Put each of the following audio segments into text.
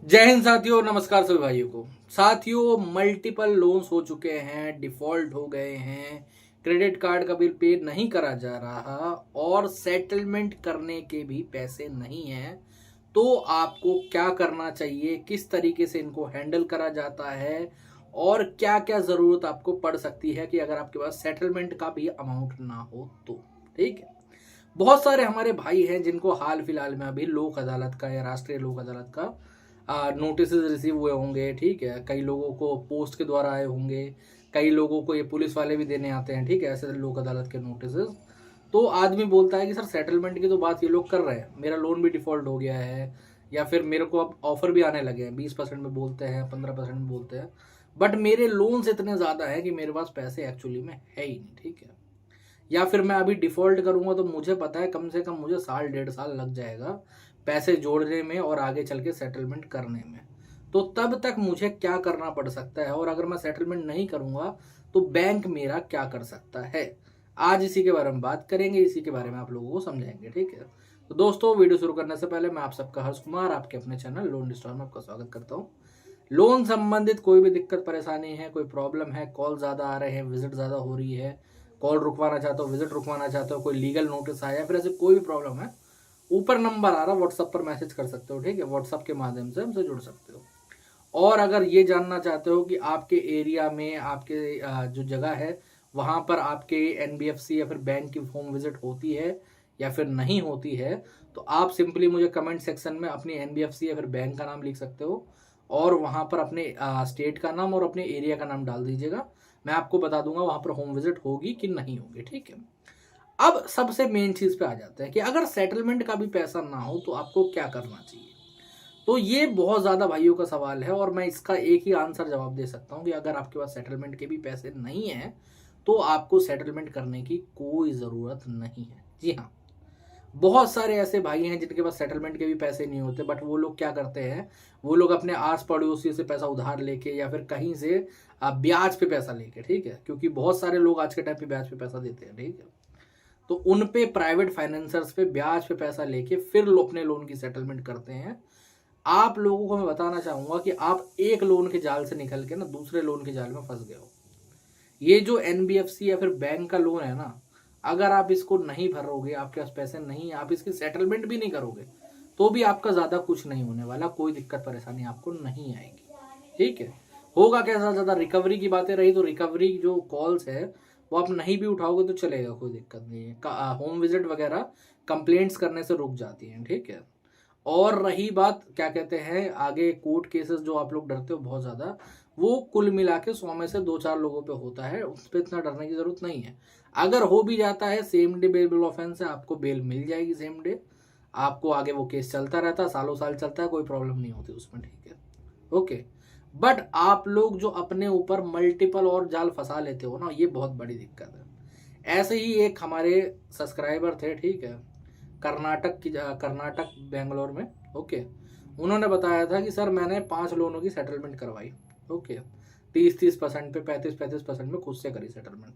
जय हिंद साथियों, नमस्कार सभी भाइयों को। साथियों, मल्टीपल लोन्स हो चुके हैं, डिफॉल्ट हो गए हैं, क्रेडिट कार्ड का बिल पे नहीं करा जा रहा और सेटलमेंट करने के भी पैसे नहीं हैं। तो आपको क्या करना चाहिए, किस तरीके से इनको हैंडल करा जाता है और क्या क्या ज़रूरत आपको पड़ सकती है कि अगर आपके पास सेटलमेंट का भी अमाउंट ना हो तो। ठीक है। बहुत सारे हमारे भाई हैं जिनको हाल फिलहाल में अभी लोक अदालत का या राष्ट्रीय लोक अदालत का नोटिस रिसीव हुए होंगे। ठीक है, कई लोगों को पोस्ट के द्वारा आए होंगे, कई लोगों को ये पुलिस वाले भी देने आते हैं। ठीक है, ऐसे लोक अदालत के नोटिस। तो आदमी बोलता है कि सर सेटलमेंट की तो बात ये लोग कर रहे हैं, मेरा लोन भी डिफॉल्ट हो गया है, या फिर मेरे को अब ऑफर भी आने लगे हैं, 20% में बोलते हैं, 15% में बोलते हैं, बट मेरे लोन्स इतने ज़्यादा है कि मेरे पास पैसे एक्चुअली में है ही नहीं। ठीक है, या फिर मैं अभी डिफॉल्ट करूंगा तो मुझे पता है कम से कम मुझे साल 1.5 साल लग जाएगा पैसे जोड़ने में और आगे चल के सेटलमेंट करने में। तो तब तक मुझे क्या करना पड़ सकता है, और अगर मैं सेटलमेंट नहीं करूंगा तो बैंक मेरा क्या कर सकता है। आज इसी के बारे में बात करेंगे, इसी के बारे में आप लोगों को समझाएंगे। ठीक है, तो दोस्तों वीडियो शुरू करने से पहले मैं आप सबका हर्ष कुमार आपके अपने चैनल लोन डिस्टॉर में आपका स्वागत करता हूँ। लोन संबंधित कोई भी दिक्कत परेशानी है, कोई प्रॉब्लम है, कॉल ज़्यादा आ रहे हैं, विजिट ज़्यादा हो रही है, कॉल रुकवाना चाहते हो, विजिट रुकवाना चाहते हो, कोई लीगल नोटिस आया, फिर ऐसे कोई भी प्रॉब्लम है, ऊपर नंबर आ रहा, व्हाट्सअप पर मैसेज कर सकते हो। ठीक है, व्हाट्सअप के माध्यम से हमसे जुड़ सकते हो। और अगर ये जानना चाहते हो कि आपके एरिया में, आपके जो जगह है वहाँ पर आपके एनबीएफसी या फिर बैंक की होम विजिट होती है या फिर नहीं होती है, तो आप सिंपली मुझे कमेंट सेक्शन में अपनी एनबीएफसी या फिर बैंक का नाम लिख सकते हो और वहाँ पर अपने स्टेट का नाम और अपने एरिया का नाम डाल दीजिएगा। मैं आपको बता दूंगा वहाँ पर होम विजिट होगी कि नहीं होगी। ठीक है, अब सबसे मेन चीज़ पे आ जाते हैं कि अगर सेटलमेंट का भी पैसा ना हो तो आपको क्या करना चाहिए। तो ये बहुत ज़्यादा भाइयों का सवाल है और मैं इसका एक ही आंसर जवाब दे सकता हूँ कि अगर आपके पास सेटलमेंट के भी पैसे नहीं हैं तो आपको सेटलमेंट करने की कोई ज़रूरत नहीं है। जी हाँ, बहुत सारे ऐसे भाई हैं जिनके पास सेटलमेंट के भी पैसे नहीं होते, बट वो लोग क्या करते हैं, वो लोग अपने आस पड़ोसी से पैसा उधार लेके या फिर कहीं से ब्याज पे पैसा लेके। ठीक है, क्योंकि बहुत सारे लोग आज के टाइम पे ब्याज पे पैसा देते हैं। ठीक है, तो उन पे प्राइवेट फाइनेंसर्स पे ब्याज पे पैसा लेके फिर अपने लोन की सेटलमेंट करते हैं। आप लोगों को मैं बताना चाहूंगा कि आप एक लोन के जाल से निकल के ना दूसरे लोन के जाल में फंस गए हो। ये जो एनबीएफसी या फिर बैंक का लोन है ना, अगर आप इसको नहीं भरोगे, आपके पास पैसे नहीं, आप इसकी सेटलमेंट भी नहीं करोगे, तो भी आपका ज्यादा कुछ नहीं होने वाला, कोई दिक्कत परेशानी आपको नहीं आएगी। ठीक है, होगा कैसा, ज्यादा रिकवरी की बातें रही तो रिकवरी जो कॉल्स है वो आप नहीं भी उठाओगे तो चलेगा, कोई दिक्कत नहीं है। होम विजिट वगैरह कंप्लेंट्स करने से रुक जाती हैं। ठीक है, और रही बात क्या कहते हैं आगे कोर्ट केसेस, जो आप लोग डरते हो बहुत ज़्यादा, वो कुल मिला के 100 में से 2-4 लोगों पे होता है, उस पर इतना डरने की जरूरत नहीं है। अगर हो भी जाता है, सेम डे बेल ऑफेंस है, आपको बेल मिल जाएगी सेम डे, आपको आगे वो केस चलता रहता है, सालों साल चलता है, कोई प्रॉब्लम नहीं होती उसमें। ठीक है, ओके। बट आप लोग जो अपने ऊपर मल्टीपल और जाल फंसा लेते हो ना, ये बहुत बड़ी दिक्कत है। ऐसे ही एक हमारे सब्सक्राइबर थे, ठीक है, कर्नाटक बेंगलोर में। ओके, उन्होंने बताया था कि सर मैंने 5 लोनों की सेटलमेंट करवाई। ओके, 30% पे, 35% में खुद से करी सेटलमेंट।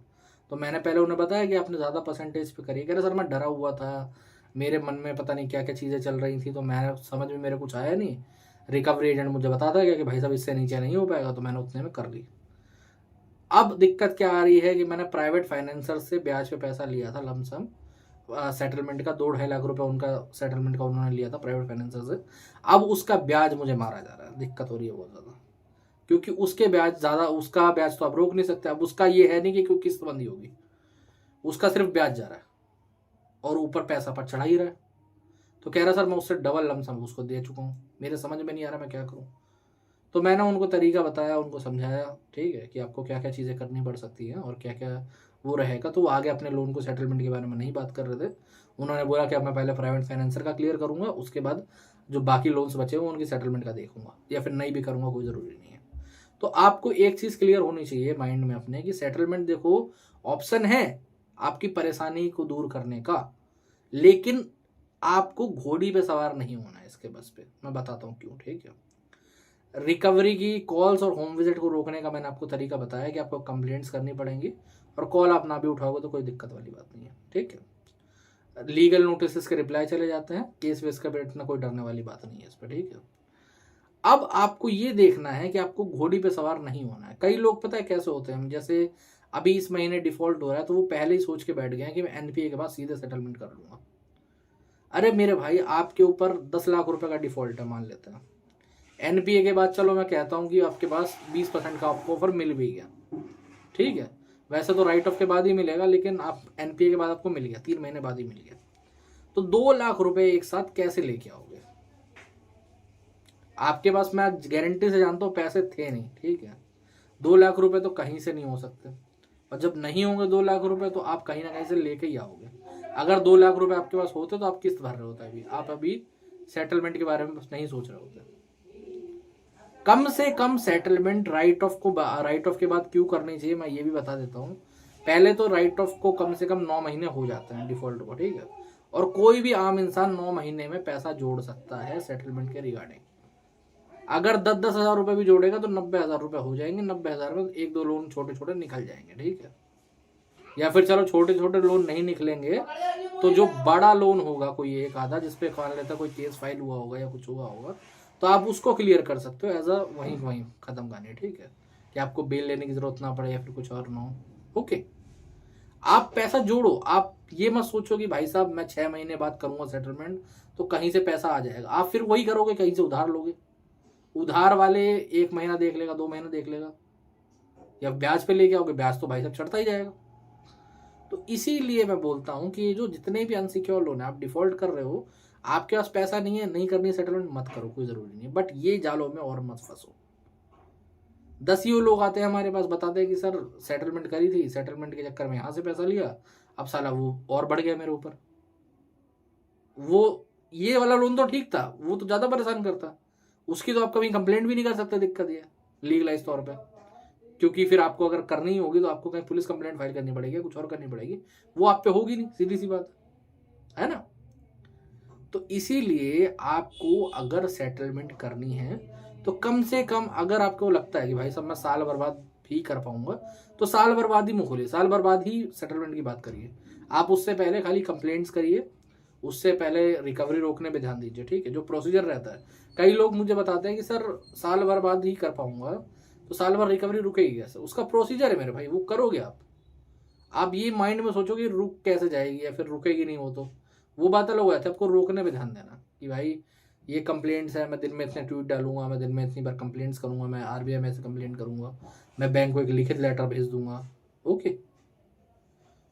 तो मैंने पहले उन्हें बताया कि आपने ज़्यादा परसेंटेज पे करी। कह रहे सर मैं डरा हुआ था, मेरे मन में पता नहीं क्या क्या चीज़ें चल रही थी, तो मैं समझ में मेरे कुछ आया नहीं। रिकवरी एजेंट मुझे बताता गया कि भाई साहब इससे नीचे नहीं हो पाएगा, तो मैंने उतने में कर ली। अब दिक्कत क्या आ रही है कि मैंने प्राइवेट फाइनेंसर से ब्याज पे पैसा लिया था लमसम सेटलमेंट का, 2-2.5 लाख रुपए उनका सेटलमेंट का उन्होंने लिया था प्राइवेट फाइनेंसर से। अब उसका ब्याज मुझे मारा जा रहा है, दिक्कत हो रही है बहुत ज़्यादा, क्योंकि उसके ब्याज ज़्यादा, उसका ब्याज तो आप रोक नहीं सकते। अब उसका ये है नहीं कि क्योंकि किस्त बंदी होगी, उसका सिर्फ ब्याज जा रहा है और ऊपर पैसा पर चढ़ा ही रहा है। तो कह रहा सर मैं उससे डबल लमसम उसको दे चुका हूँ, मेरे समझ में नहीं आ रहा मैं क्या करूँ। तो मैंने उनको तरीका बताया, उनको समझाया, ठीक है, कि आपको क्या क्या चीज़ें करनी पड़ सकती हैं और क्या क्या वो रहेगा। तो वो आगे अपने लोन को सेटलमेंट के बारे में नहीं बात कर रहे थे। उन्होंने बोला कि अब मैं पहले प्राइवेट फाइनेंसर का क्लियर करूंगा, उसके बाद जो बाकी लोन्स बचे हुए उनकी सेटलमेंट का देखूंगा, या फिर नहीं भी करूंगा, कोई ज़रूरी नहीं है। तो आपको एक चीज़ क्लियर होनी चाहिए माइंड में अपने कि सेटलमेंट देखो ऑप्शन है आपकी परेशानी को दूर करने का, लेकिन आपको घोड़ी पे सवार नहीं होना है इसके बस पे। मैं बताता हूँ क्यों। ठीक है, रिकवरी की कॉल्स और होम विजिट को रोकने का मैंने आपको तरीका बताया कि आपको कंप्लेंट्स करनी पड़ेंगी, और कॉल आप ना भी उठाओगे तो कोई दिक्कत वाली बात नहीं है। ठीक है, लीगल नोटिस के रिप्लाई चले जाते हैं, केस वेस का बैठना कोई डरने वाली बात नहीं है इस पर। ठीक है, अब आपको ये देखना है कि आपको घोड़ी पे सवार नहीं होना है। कई लोग पता है कैसे होते हैं, जैसे अभी इस महीने डिफॉल्ट हो रहा है तो वो पहले ही सोच के बैठ गए हैं कि मैं एनपीए के बाद सीधे सेटलमेंट कर लूंगा। अरे मेरे भाई, आपके ऊपर 10 लाख रुपए का डिफॉल्ट है मान लेते हैं, एनपीए के बाद चलो मैं कहता हूँ कि आपके पास 20% का आपको ऑफर मिल भी गया, ठीक है, वैसे तो राइट ऑफ के बाद ही मिलेगा, लेकिन आप एनपीए के बाद आपको मिल गया, 3 महीने बाद ही मिल गया, तो 2 लाख रुपए एक साथ कैसे लेके आओगे? आपके पास, मैं गारंटी से जानता हूँ, पैसे थे नहीं, ठीक है, 2 लाख रुपए तो कहीं से नहीं हो सकते, और जब नहीं होंगे 2 लाख रुपए तो आप कहीं ना कहीं से लेके ही आओगे। अगर 2 लाख रुपए आपके पास होते तो आप किस्त भर रहे होते, अभी आप अभी सेटलमेंट के बारे में नहीं सोच रहे होते। कम से कम सेटलमेंट राइट ऑफ के बाद क्यों करनी चाहिए, मैं ये भी बता देता हूँ। पहले तो राइट ऑफ को कम से कम 9 महीने हो जाते हैं डिफॉल्ट को, ठीक है, और कोई भी आम इंसान 9 महीने में पैसा जोड़ सकता है सेटलमेंट के रिगार्डिंग। अगर 10-10 हजार रुपए भी जोड़ेगा तो 90,000 रुपए हो जाएंगे, 90,000 में 1-2 लोन छोटे छोटे निकल जाएंगे, ठीक है, या फिर चलो छोटे छोटे लोन नहीं निकलेंगे तो जो बड़ा लोन होगा कोई एक आधा, जिसपे मान लेता कोई केस फाइल हुआ होगा या कुछ हुआ होगा, तो आप उसको क्लियर कर सकते हो एज अ वहीं खत्म करनी, ठीक है, कि आपको बेल लेने की जरूरत ना पड़े या फिर कुछ और ना हो। ओके, आप पैसा जोड़ो, आप ये मत सोचो कि भाई साहब मैं 6 महीने बाद करूंगा सेटलमेंट तो कहीं से पैसा आ जाएगा, आप फिर वही करोगे, कहीं से उधार लोगे। उधार वाले 1 महीना देख लेगा, 2 महीना देख लेगा, या ब्याज पे लेके आओगे, ब्याज तो भाई साहब चढ़ता ही जाएगा। तो इसीलिए मैं बोलता हूं कि जो जितने भी अनसिक्योर लोन है आप डिफॉल्ट कर रहे हो, आपके पास पैसा नहीं है, नहीं करनी सेटलमेंट, मत करो, कोई जरूरी नहीं है, बट ये जालों में और मत फंसो। 10 ही लोग आते हैं हमारे पास, बताते हैं कि सर सेटलमेंट करी थी, सेटलमेंट के चक्कर में यहां से पैसा लिया, अब साला वो और बढ़ गया मेरे ऊपर। वो ये वाला लोन तो ठीक था, वो तो ज्यादा परेशान करता, उसकी तो आप कभी कंप्लेंट भी नहीं कर सकते, दिक्कत ये लीगलाइज तौर पे, क्योंकि फिर आपको अगर करनी होगी तो आपको कहीं पुलिस कंप्लेंट फाइल करनी पड़ेगी, कुछ और करनी पड़ेगी, वो आप पे होगी नहीं, सीधी सी बात है ना। तो इसीलिए आपको अगर सेटलमेंट करनी है तो कम से कम, अगर आपको लगता है कि भाई साहब मैं साल बर्बाद भी कर पाऊंगा, तो साल बर्बाद ही मुँह खोलिए, साल बर्बाद ही सेटलमेंट की बात करिए। आप उससे पहले खाली कंप्लेंट्स करिए, उससे पहले रिकवरी रोकने पे ध्यान दीजिए, ठीक है, जो प्रोसीजर रहता है। कई लोग मुझे बताते हैं कि सर साल भर बाद ही कर पाऊंगा, तो साल भर रिकवरी रुकेगी कैसे? उसका प्रोसीजर है मेरे भाई, वो करोगे आप ये माइंड में सोचो कि रुक कैसे जाएगी या फिर रुकेगी नहीं, वो बात अलग हो जाती है। आपको रोकने पे ध्यान देना कि भाई ये कंप्लेंट्स है, मैं दिन में इतने ट्वीट डालूंगा, मैं दिन में इतनी बार कंप्लेंट्स करूंगा, मैं आरबीआई में से कंप्लेंट करूंगा, मैं बैंक को एक लिखित लेटर भेज दूंगा। ओके,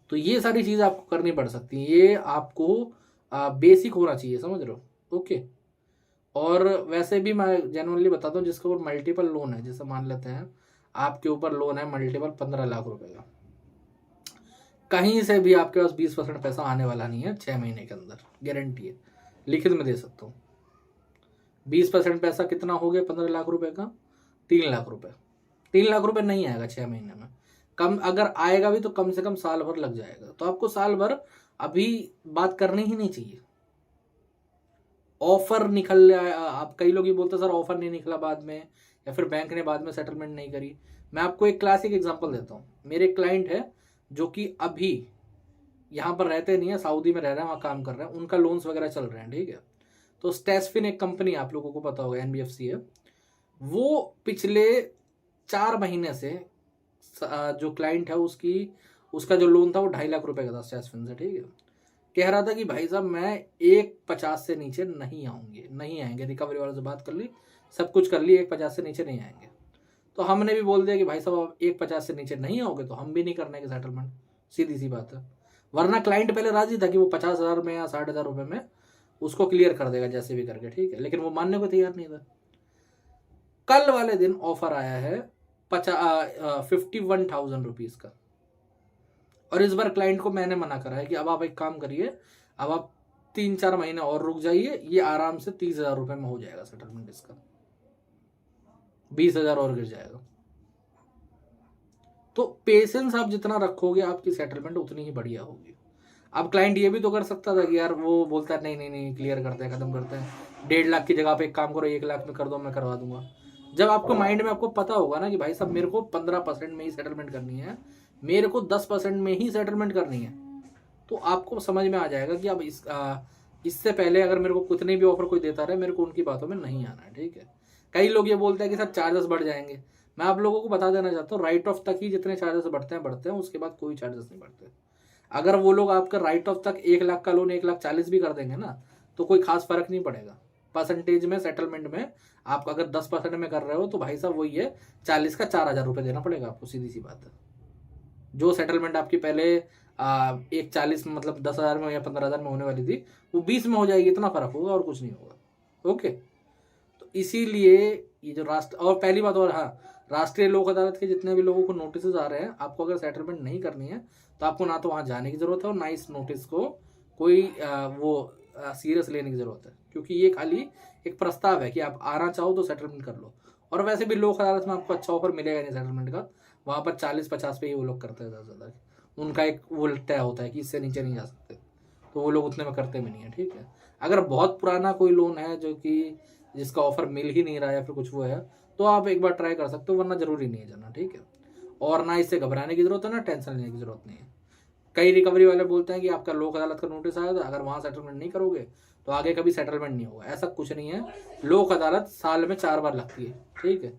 तो ये सारी चीज़ें आपको करनी पड़ सकती हैं, ये आपको बेसिक होना चाहिए, समझ रहे हो। ओके, और वैसे भी मैं जेनुअनली बताता हूँ, जिसके ऊपर मल्टीपल लोन है, जैसे मान लेते हैं आपके ऊपर लोन है मल्टीपल 15 लाख रुपए का, कहीं से भी आपके पास 20% पैसा आने वाला नहीं है 6 महीने के अंदर, गारंटी है, लिखित में दे सकता हूँ। 20% पैसा कितना हो गया 15 लाख रुपए का? 3 लाख रुपए। 3 लाख रुपए नहीं आएगा 6 महीने में, कम अगर आएगा भी तो कम से कम साल भर लग जाएगा। तो आपको साल भर अभी बात करनी ही नहीं चाहिए। ऑफर निकल, आप कई लोग ये बोलते हैं सर ऑफर नहीं निकला बाद में, या फिर बैंक ने बाद में सेटलमेंट नहीं करी। मैं आपको एक क्लासिक एग्जांपल देता हूँ। मेरे क्लाइंट है जो कि अभी यहाँ पर रहते नहीं है, सऊदी में रह रहे हैं, वहाँ काम कर रहे हैं, उनका लोन्स वगैरह चल रहे हैं, ठीक है। तो स्टेसफिन एक कंपनी, आप लोगों को पता होगा, एनबीएफसी है, वो पिछले 4 महीने से जो क्लाइंट है उसका जो लोन था वो 2.5 लाख रुपए का था स्टेसफिन से, ठीक है। कह रहा था कि भाई साहब मैं 1.50 से नीचे नहीं आएंगे, रिकवरी वालों से बात कर ली, सब कुछ कर ली, 1.50 से नीचे नहीं आएंगे। तो हमने भी बोल दिया कि भाई साहब आप 1.50 से नीचे नहीं आओगे तो हम भी नहीं करने के सेटलमेंट, सीधी सी बात है। वरना क्लाइंट पहले राजी था कि वो 50,000 में या 60,000 रुपए में उसको क्लियर कर देगा जैसे भी करके, ठीक है, लेकिन वो मानने को तैयार नहीं था। कल वाले दिन ऑफर आया है 51,000 रुपीज का, और इस बार क्लाइंट को मैंने मना करा है कि अब आप एक काम करिए, अब आप 3-4 महीने और रुक जाइए, ये आराम से 30,000 रुपए में हो जाएगा सेटलमेंट, इसका 20,000 और गिर जाएगा। तो पेशेंस आप जितना रखोगे आपकी सेटलमेंट उतनी ही बढ़िया होगी। अब क्लाइंट ये भी तो कर सकता था कि यार वो बोलता है नहीं क्लियर करते हैं, खत्म करते हैं, 1.5 लाख की जगह पे एक काम करो 1 लाख में कर दो, मैं करवा दूंगा। जब आपको माइंड में आपको पता होगा ना कि भाई साहब मेरे को 15% में ही सेटलमेंट करनी है, मेरे को 10% में ही सेटलमेंट करनी है, तो आपको समझ में आ जाएगा कि अब इससे पहले अगर मेरे को कितने भी ऑफर कोई देता रहे, मेरे को उनकी बातों में नहीं आना है, ठीक है। कई लोग ये बोलते हैं कि सर चार्जेस बढ़ जाएंगे। मैं आप लोगों को बता देना चाहता हूँ, राइट ऑफ तक ही जितने चार्जेस बढ़ते हैं, उसके बाद कोई चार्जेस नहीं बढ़ते। अगर वो लोग आपका राइट ऑफ तक 1 लाख का लोन 1,40,000 भी कर देंगे ना, तो कोई खास फर्क नहीं पड़ेगा। परसेंटेज में, सेटलमेंट में आप अगर 10% में कर रहे हो तो भाई साहब वही है, 40 का 4,000 रुपये देना पड़ेगा आपको, सीधी सी बात है। जो सेटलमेंट आपकी पहले 1,40 मतलब 10,000 में या 15,000 में होने वाली थी, वो 20 में हो जाएगी, इतना फर्क होगा और कुछ नहीं होगा। ओके, तो इसीलिए ये जो राष्ट्र, और पहली बात और, हाँ, राष्ट्रीय लोक अदालत के जितने भी लोगों को नोटिस आ रहे हैं, आपको अगर सेटलमेंट नहीं करनी है तो आपको ना तो वहाँ जाने की जरूरत है और ना इस नोटिस को कोई सीरियस लेने की जरूरत है, क्योंकि ये खाली एक प्रस्ताव है कि आप आना चाहो तो सेटलमेंट कर लो। और वैसे भी लोक अदालत में आपको अच्छा ऑफर मिलेगा नहीं सेटलमेंट का, वहाँ पर 40-50 पे ही वो लोग करते हैं ज़्यादा से ज़्यादा। उनका एक वो तय होता है कि इससे नीचे नहीं जा सकते, तो वो लोग उतने में करते भी नहीं है। ठीक है, अगर बहुत पुराना कोई लोन है जो कि जिसका ऑफर मिल ही नहीं रहा है या फिर कुछ वो है, तो आप एक बार ट्राई कर सकते हो, वरना जरूरी नहीं है जाना। ठीक है, और ना इससे घबराने की जरूरत है, ना टेंशन लेने की जरूरत नहीं है। कई रिकवरी वाले बोलते हैं कि आपका लोक अदालत का नोटिस आया था, अगर वहाँ सेटलमेंट नहीं करोगे तो आगे कभी सेटलमेंट नहीं होगा। ऐसा कुछ नहीं है, लोक अदालत साल में 4 बार लगती है। ठीक है,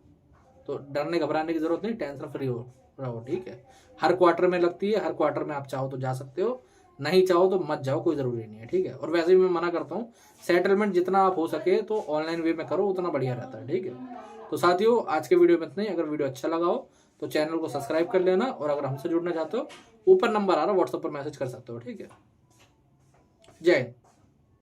तो डरने घबराने की जरूरत नहीं, टेंशन फ्री हो रहो। ठीक है, हर क्वार्टर में लगती है, हर क्वार्टर में आप चाहो तो जा सकते हो, नहीं चाहो तो मत जाओ, कोई जरूरी नहीं है। ठीक है, और वैसे भी मैं मना करता हूँ, सेटलमेंट जितना आप हो सके तो ऑनलाइन वे में करो, उतना बढ़िया रहता है। ठीक है, तो साथियों आज के वीडियो में इतना ही। अगर वीडियो अच्छा लगा हो तो चैनल को सब्सक्राइब कर लेना, और अगर हमसे जुड़ना चाहते हो ऊपर नंबर आ रहा है, व्हाट्सएप पर मैसेज कर सकते हो। ठीक है, जय हिंद।